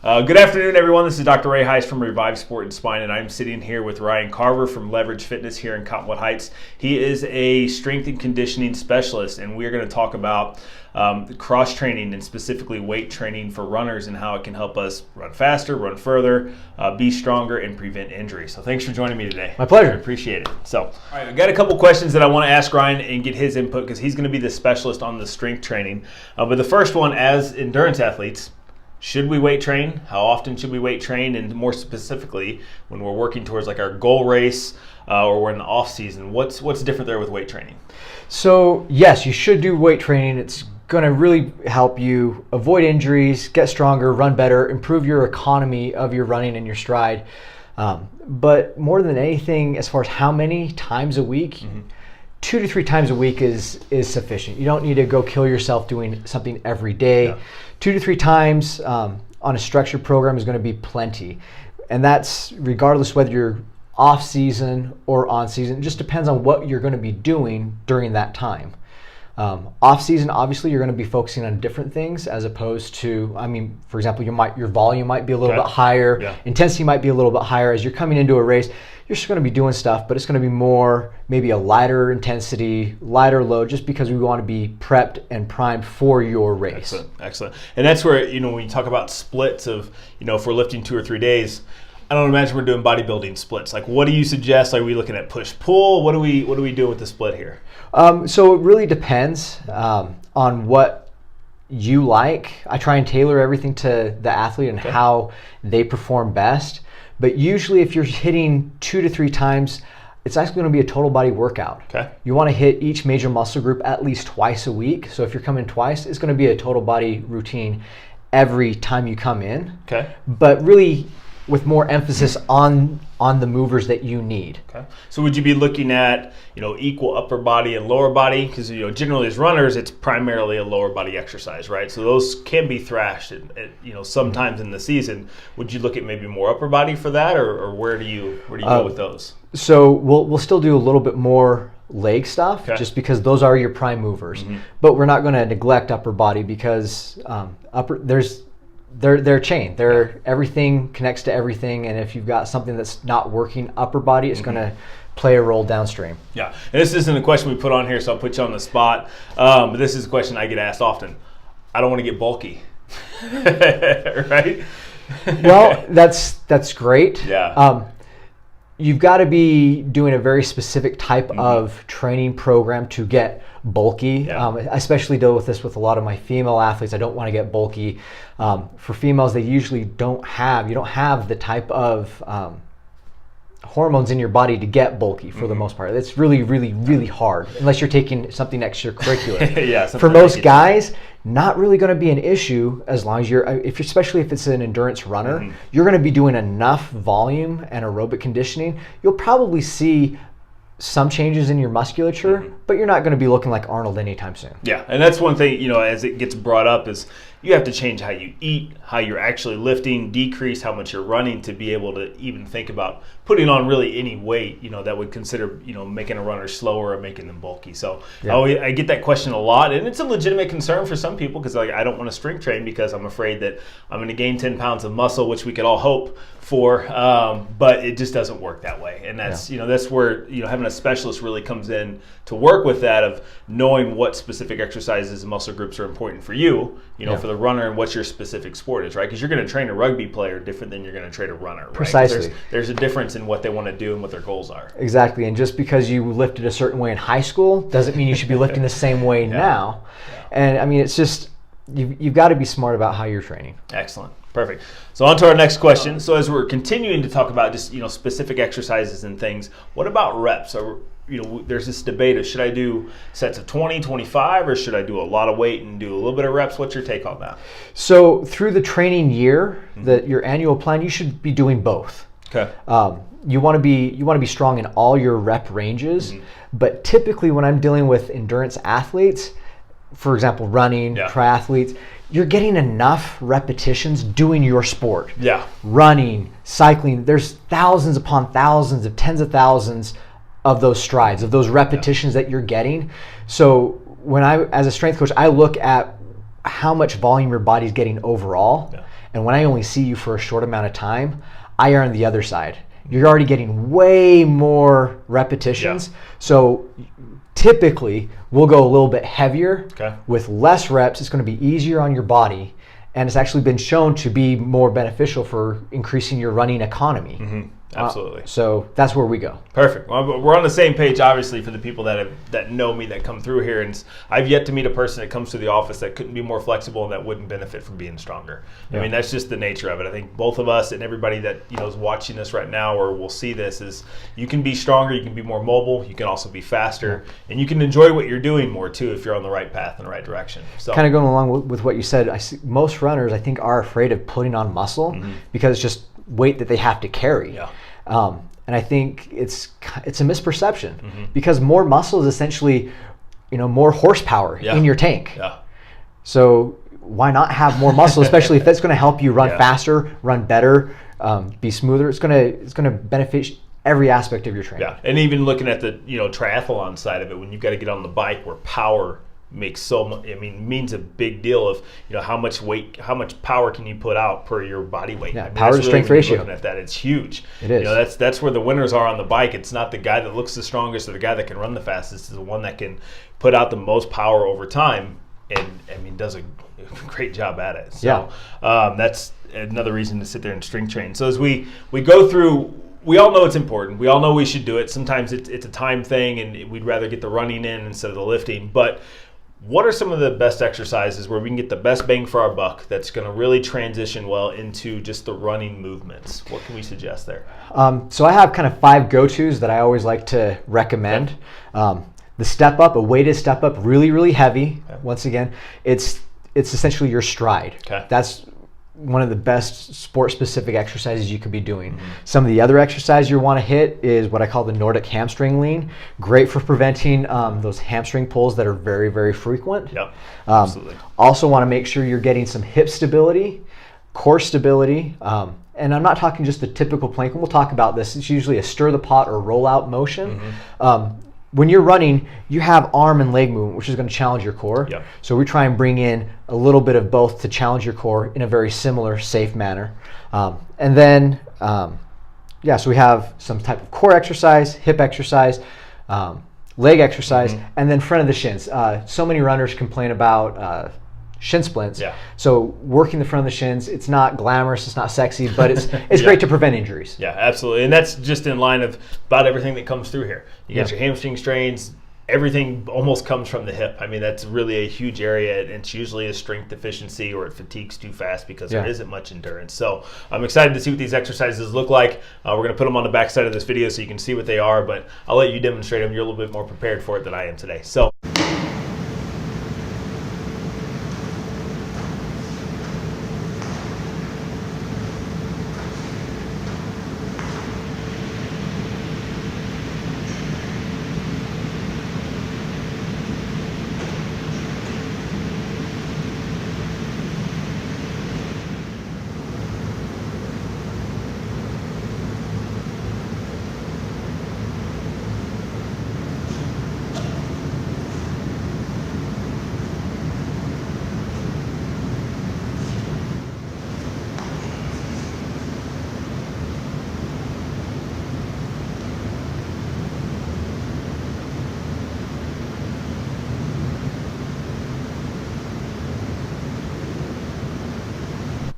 Good afternoon, everyone. This is Dr. Ray Heiss from Revive Sport and Spine, and I'm sitting here with Ryan Carver from Leverage Fitness here in Cottonwood Heights. He is a strength and conditioning specialist, and we're going to talk about cross training and specifically weight training for runners and how it can help us run faster, run further, be stronger, and prevent injury. So thanks for joining me today. My pleasure. I appreciate it. So, all right, I've got a couple questions that I want to ask Ryan and get his input because he's going to be the specialist on the strength training. But the first one, as endurance athletes, should we weight train? How often should we weight train? And more specifically, when we're working towards like our goal race or we're in the off season, what's different there with weight training? So yes, you should do weight training. It's going to really help you avoid injuries, get stronger, run better, improve your economy of your running and your stride. But more than anything, as far as how many times a week, 2 to 3 times a week is sufficient. You don't need to go kill yourself doing something every day. Yeah. 2 to 3 times on a structured program is going to be plenty. And that's regardless whether you're off season or on season. It just depends on what you're going to be doing during that time. Off season, obviously, you're going to be focusing on different things as opposed to, for example, your volume might be a little bit higher, intensity might be a little bit higher. As you're coming into a race, you're just going to be doing stuff, but it's going to be more, maybe a lighter intensity, lighter load, just because we want to be prepped and primed for your race. Excellent. And that's where, when you talk about splits of, if we're lifting 2 or 3 days, I don't imagine we're doing bodybuilding splits. Like, what do you suggest? Are we looking at push-pull? What do we do with the split here? So it really depends on what you like. I try and tailor everything to the athlete and how they perform best. But usually if you're hitting 2 to 3 times, it's actually going to be a total body workout. Okay. You want to hit each major muscle group at least twice a week. So if you're coming twice, it's going to be a total body routine every time you come in. Okay. But really with more emphasis on the movers that you need. Okay. So would you be looking at, equal upper body and lower body? Because, generally as runners, it's primarily a lower body exercise, right? So those can be thrashed, sometimes in the season. Would you look at maybe more upper body for that, or where do you go with those? So we'll still do a little bit more leg stuff, just because those are your prime movers. But we're not going to neglect upper body because they're a chain. Everything connects to everything, and if you've got something that's not working upper body, it's going to play a role downstream. Yeah, and this isn't a question we put on here, so I'll put you on the spot. But this is a question I get asked often. I don't want to get bulky, right? Well, that's great. Yeah. You've got to be doing a very specific type of training program to get bulky. I especially deal with this with a lot of my female athletes. I don't want to get bulky. For females, they usually you don't have the type of hormones in your body to get bulky for the most part. It's really, really, really hard unless you're taking something extracurricular. For most guys, not really going to be an issue as long as especially if it's an endurance runner, you're going to be doing enough volume and aerobic conditioning. You'll probably see some changes in your musculature, but you're not going to be looking like Arnold anytime soon. Yeah, and that's one thing, as it gets brought up is you have to change how you eat, how you're actually lifting, decrease how much you're running to be able to even think about putting on really any weight, that would consider, making a runner slower or making them bulky. So I get that question a lot, and it's a legitimate concern for some people because I don't want to strength train because I'm afraid that I'm going to gain 10 pounds of muscle, which we could all hope for, but it just doesn't work that way. And that's, that's where, having a specialist really comes in to work with that of knowing what specific exercises and muscle groups are important for you, for the runner and what your specific sport is, right? Because you're going to train a rugby player different than you're going to train a runner, right? Precisely. There's a difference in what they want to do and what their goals are. Exactly. And just because you lifted a certain way in high school doesn't mean you should be lifting the same way now. And it's just, you've got to be smart about how you're training. Excellent. Perfect. So on to our next question. So as we're continuing to talk about just, specific exercises and things, what about reps? So, there's this debate of should I do sets of 20, 25, or should I do a lot of weight and do a little bit of reps? What's your take on that? So through the training year, your annual plan, you should be doing both. Okay. You want to be strong in all your rep ranges, but typically when I'm dealing with endurance athletes, for example, running, triathletes, you're getting enough repetitions doing your sport. Yeah. Running, cycling, there's thousands upon thousands of tens of thousands of those strides, of those repetitions that you're getting. So when as a strength coach, I look at how much volume your body's getting overall. Yeah. And when I only see you for a short amount of time, I earn the other side. You're already getting way more repetitions. Yeah. So typically, we'll go a little bit heavier Okay. with less reps. It's going to be easier on your body. And it's actually been shown to be more beneficial for increasing your running economy. Mm-hmm. Absolutely. So that's where we go. Perfect. Well, we're on the same page, obviously, for the people that know me, that come through here. And I've yet to meet a person that comes to the office that couldn't be more flexible and that wouldn't benefit from being stronger. Yeah. I mean, that's just the nature of it. I think both of us and everybody that is watching this right now or will see this is you can be stronger, you can be more mobile, you can also be faster, and you can enjoy what you're doing more too if you're on the right path in the right direction. So kind of going along with what you said, I see most runners, I think, are afraid of putting on muscle because it's just weight that they have to carry. Yeah. And I think it's a misperception because more muscle is essentially, more horsepower in your tank. Yeah. So why not have more muscle, especially if that's going to help you run faster, run better, be smoother. It's going to benefit every aspect of your training. Yeah. And even looking at the triathlon side of it, when you've got to get on the bike where power makes so much, means a big deal of how much weight, how much power can you put out per your body weight. Yeah, power to strength ratio. Looking at that, it's huge. It is. That's where the winners are on the bike. It's not the guy that looks the strongest or the guy that can run the fastest. It's the one that can put out the most power over time, and does a great job at it. So that's another reason to sit there and strength train. So as we go through. We all know it's important. We all know we should do it. Sometimes it's a time thing, and we'd rather get the running in instead of the lifting. But what are some of the best exercises where we can get the best bang for our buck that's going to really transition well into just the running movements? What can we suggest there? So I have kind of 5 go-tos that I always like to recommend. Okay. The step up, a weighted step up, really, really heavy. Okay. Once again, it's essentially your stride. Okay. That's one of the best sport-specific exercises you could be doing. Some of the other exercises you want to hit is what I call the Nordic hamstring lean. Great for preventing those hamstring pulls that are very, very frequent. Yep, absolutely. Also want to make sure you're getting some hip stability, core stability, and I'm not talking just the typical plank. We'll talk about this. It's usually a stir the pot or roll out motion. When you're running, you have arm and leg movement, which is going to challenge your core. Yep. So we try and bring in a little bit of both to challenge your core in a very similar, safe manner. And then, so we have some type of core exercise, hip exercise, leg exercise, and then front of the shins. So many runners complain about shin splints. Yeah. So working the front of the shins, it's not glamorous, it's not sexy, but it's great to prevent injuries. Yeah, absolutely. And that's just in line of about everything that comes through here. You got your hamstring strains, everything almost comes from the hip. That's really a huge area, and it's usually a strength deficiency or it fatigues too fast because there isn't much endurance. So I'm excited to see what these exercises look like. We're going to put them on the back side of this video so you can see what they are, but I'll let you demonstrate them. You're a little bit more prepared for it than I am today. So.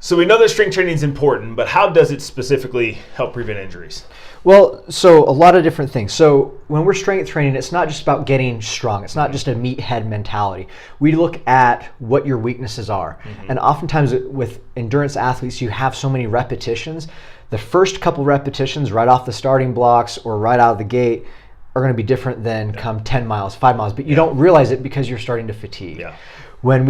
So we know that strength training is important, but how does it specifically help prevent injuries? Well, so a lot of different things. So when we're strength training, it's not just about getting strong. It's not just a meathead mentality. We look at what your weaknesses are. And oftentimes with endurance athletes, you have so many repetitions. The first couple repetitions right off the starting blocks or right out of the gate are going to be different than come 10 miles, 5 miles, but you don't realize it because you're starting to fatigue. Yeah. When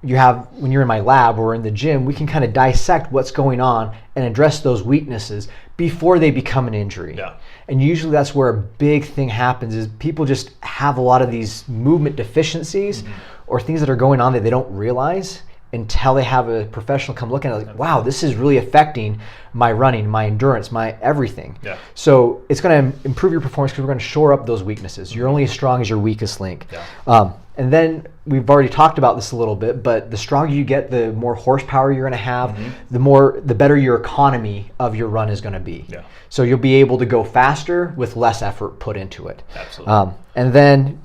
you're in my lab or in the gym, we can kind of dissect what's going on and address those weaknesses before they become an injury. Yeah. And usually that's where a big thing happens is people just have a lot of these movement deficiencies or things that are going on that they don't realize until they have a professional come look at it like, wow, this is really affecting my running, my endurance, my everything. Yeah. So it's going to improve your performance because we're going to shore up those weaknesses. You're only as strong as your weakest link. Yeah. And then we've already talked about this a little bit, but the stronger you get, the more horsepower you're going to have, the better your economy of your run is going to be. Yeah. So you'll be able to go faster with less effort put into it. Absolutely. And then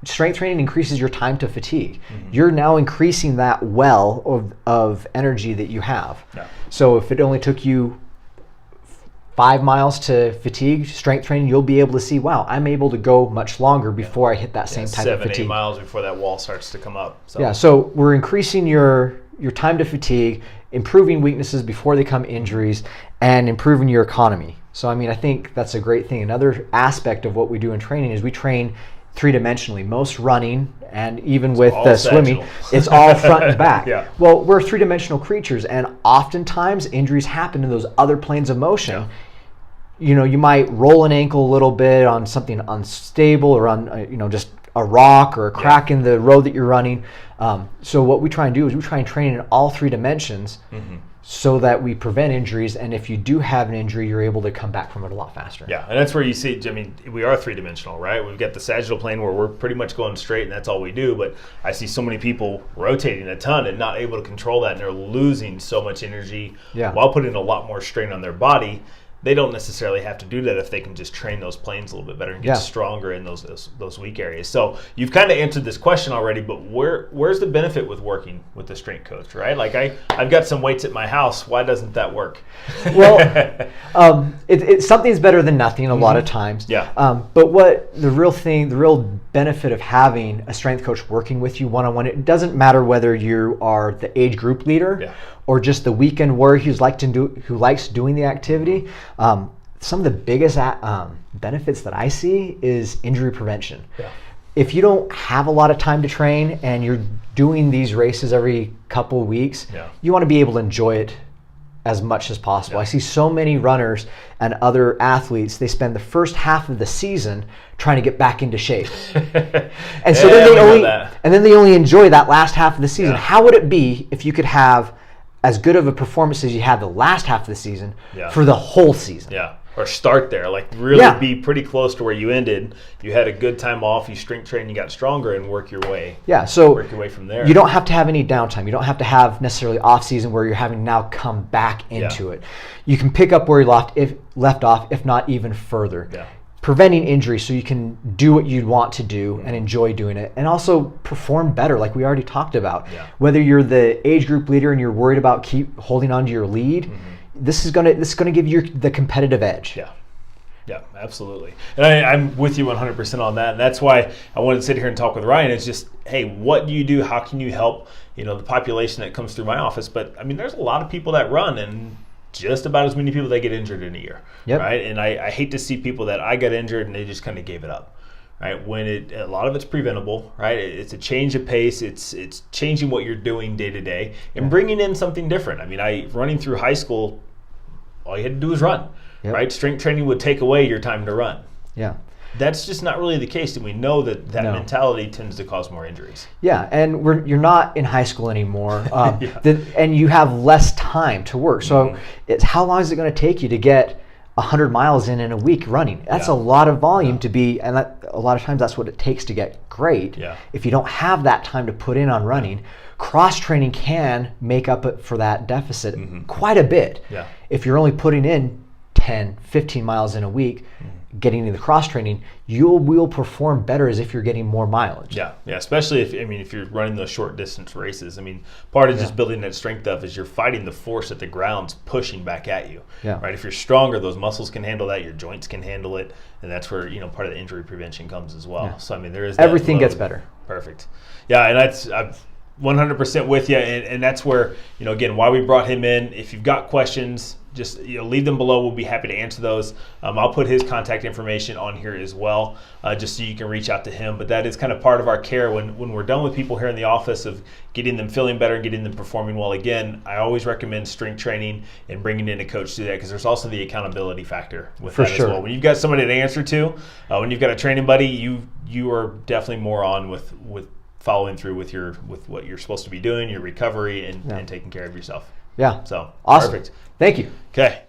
strength training increases your time to fatigue. You're now increasing that well of energy that you have. Yeah. So if it only took you 5 miles to fatigue, strength training, you'll be able to see, wow, I'm able to go much longer before I hit that same type of fatigue. 7-8 miles before that wall starts to come up. So. Yeah, so we're increasing your time to fatigue, improving weaknesses before they become injuries, and improving your economy. So, I mean, I think that's a great thing. Another aspect of what we do in training is we train three-dimensionally. Most running, and even with swimming, it's all front and back. Yeah. Well, we're three-dimensional creatures, and oftentimes injuries happen in those other planes of motion. Yeah. You know, you might roll an ankle a little bit on something unstable, or on just a rock or a crack in the road that you're running. So what we try and do is we try and train in all three dimensions, so that we prevent injuries. And if you do have an injury, you're able to come back from it a lot faster. Yeah, and that's where you see, I mean, we are three-dimensional, right? We've got the sagittal plane where we're pretty much going straight, and that's all we do. But I see so many people rotating a ton and not able to control that, and they're losing so much energy while putting a lot more strain on their body. They don't necessarily have to do that if they can just train those planes a little bit better and get stronger in those weak areas. So you've kind of answered this question already, but where's the benefit with working with the strength coach, right? Like I've got some weights at my house. Why doesn't that work? Well, something's better than nothing a lot of times. Yeah. But what the real benefit of having a strength coach working with you one-on-one, it doesn't matter whether you are the age group leader or just the weekend warrior who likes doing the activity. Some of the biggest benefits that I see is injury prevention. Yeah. If you don't have a lot of time to train and you're doing these races every couple of weeks, you want to be able to enjoy it as much as possible. I see so many runners and other athletes, they spend the first half of the season trying to get back into shape. And so then they only enjoy that last half of the season. How would it be if you could have as good of a performance as you had the last half of the season for the whole season? Yeah. Or start there, like really be pretty close to where you ended. You had a good time off, you strength train, you got stronger, and work your way. Yeah, so work your way from there. You don't have to have any downtime. You don't have to have necessarily off season where you're having to now come back into it. You can pick up where you left off, if not even further. Yeah. Preventing injury so you can do what you want to do and enjoy doing it, and also perform better, like we already talked about. Yeah. Whether you're the age group leader and you're worried about keep holding on to your lead. This is gonna give you the competitive edge. Yeah, yeah, absolutely. And I'm with you 100% on that. And that's why I wanted to sit here and talk with Ryan. It's just, hey, what do you do? How can you help? The population that comes through my office. But I mean, there's a lot of people that run, and just about as many people that get injured in a year, right? And I hate to see people that I got injured and they just kind of gave it up. Right, when a lot of it's preventable, right? It's a change of pace. It's changing what you're doing day to day and bringing in something different. I mean, running through high school, all you had to do was run, right? Strength training would take away your time to run. Yeah, that's just not really the case, and we know that mentality tends to cause more injuries. Yeah, and you're not in high school anymore, and you have less time to work. So it's how long is it going to take you to get 100 miles in a week running? That's a lot of volume to be, and a lot of times that's what it takes to get great. Yeah. If you don't have that time to put in on running, cross training can make up for that deficit quite a bit. Yeah. If you're only putting in 10, 15 miles in a week, getting into the cross training, you will perform better as if you're getting more mileage. Yeah, especially if you're running those short distance races. I mean, part of just building that strength up is you're fighting the force that the ground's pushing back at you. Yeah. Right. If you're stronger, those muscles can handle that, your joints can handle it, and that's where part of the injury prevention comes as well. Yeah. So I mean, there is everything gets better. Perfect. Yeah, and I'm 100% with you, and that's where again why we brought him in. If you've got questions, just leave them below. We'll be happy to answer those. I'll put his contact information on here as well, just so you can reach out to him. But that is kind of part of our care when we're done with people here in the office of getting them feeling better and getting them performing well. Again, I always recommend strength training and bringing in a coach to do that, because there's also the accountability factor with that as well. When you've got somebody to answer to, when you've got a training buddy, you are definitely more on with following through with what you're supposed to be doing, your recovery, and taking care of yourself. Yeah. So awesome. Perfect. Thank you. Okay.